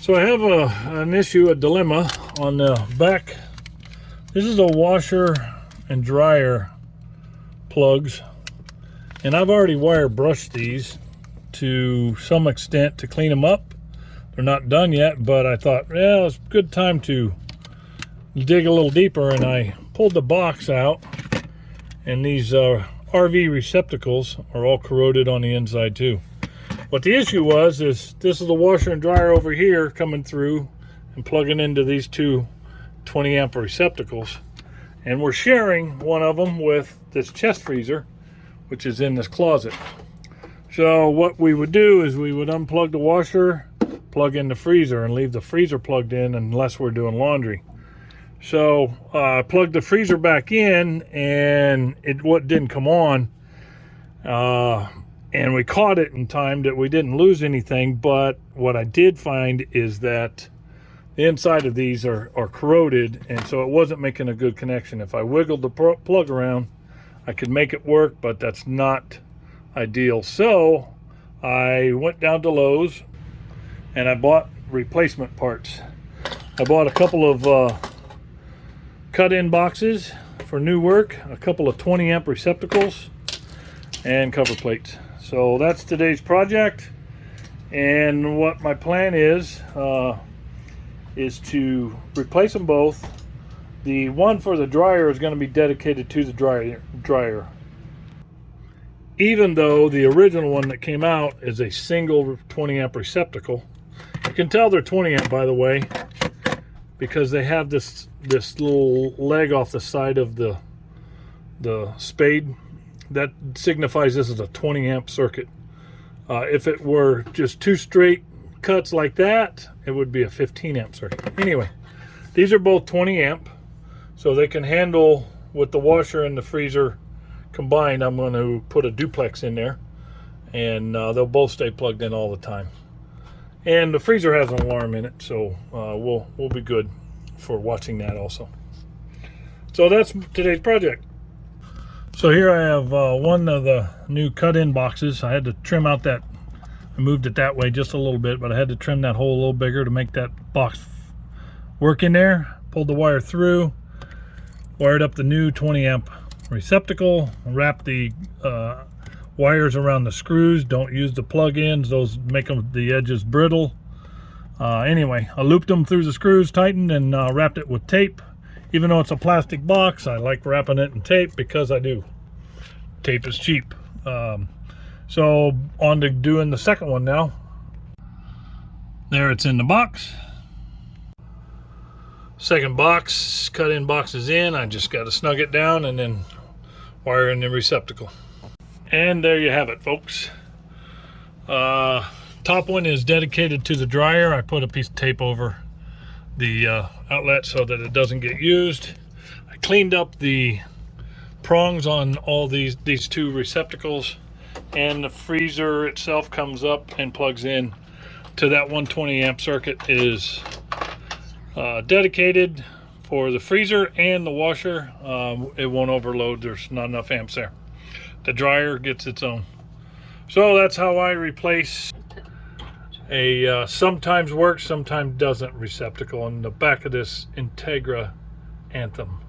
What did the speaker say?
So I have an issue, a dilemma on the back. This is a washer and dryer plugs, and I've already wire brushed these to some extent to clean them up. They're not done yet, but I thought, yeah, it's a good time to dig a little deeper, and I pulled the box out, and these RV receptacles are all corroded on the inside too. What the issue was is this is the washer and dryer over here coming through and plugging into these two 20 amp receptacles, and we're sharing one of them with this chest freezer, which is in this closet. So what we would do is we would unplug the washer, plug in the freezer, and leave the freezer plugged in unless we're doing laundry. So I plugged the freezer back in, and it didn't come on. And we caught it in time that we didn't lose anything, but what I did find is that the inside of these are corroded, and so it wasn't making a good connection. If I wiggled the plug around, I could make it work, but that's not ideal. So I went down to Lowe's and I bought replacement parts. I bought a couple of cut-in boxes for new work, a couple of 20 amp receptacles, and cover plates. So that's today's project, and what my plan is to replace them both. The one for the dryer is going to be dedicated to the dryer. Even though the original one that came out is a single 20 amp receptacle. You can tell they're 20 amp, by the way, because they have this little leg off the side of the spade. That signifies this is a 20 amp circuit. If it were just two straight cuts like that, it would be a 15 amp circuit. Anyway, these are both 20 amp, so they can handle with the washer and the freezer combined. I'm going to put a duplex in there, and they'll both stay plugged in all the time. And the freezer has an alarm in it, so we'll be good for watching that also. So that's today's project. So here I have one of the new cut-in boxes. I had to trim out that, I moved it that way just a little bit, but I had to trim that hole a little bigger to make that box work in there. Pulled the wire through, wired up the new 20 amp receptacle, wrapped the wires around the screws. Don't use the plug-ins, those make the edges brittle. Anyway, I looped them through the screws, tightened, and wrapped it with tape. Even though it's a plastic box, I like wrapping it in tape because I do. Tape is cheap. So on to doing the second one now. There, it's in the box. Second box, cut-in box is in. I just got to snug it down and then wire in the receptacle. And there you have it, folks. Top one is dedicated to the dryer. I put a piece of tape over the outlet so that it doesn't get used. I cleaned up the prongs on all these two receptacles, and the freezer itself comes up and plugs in to that 120 amp circuit. Is dedicated for the freezer and the washer. It won't overload, there's not enough amps there. The dryer gets its own. So that's how I replace a sometimes works, sometimes doesn't receptacle on the back of this Entegra Anthem.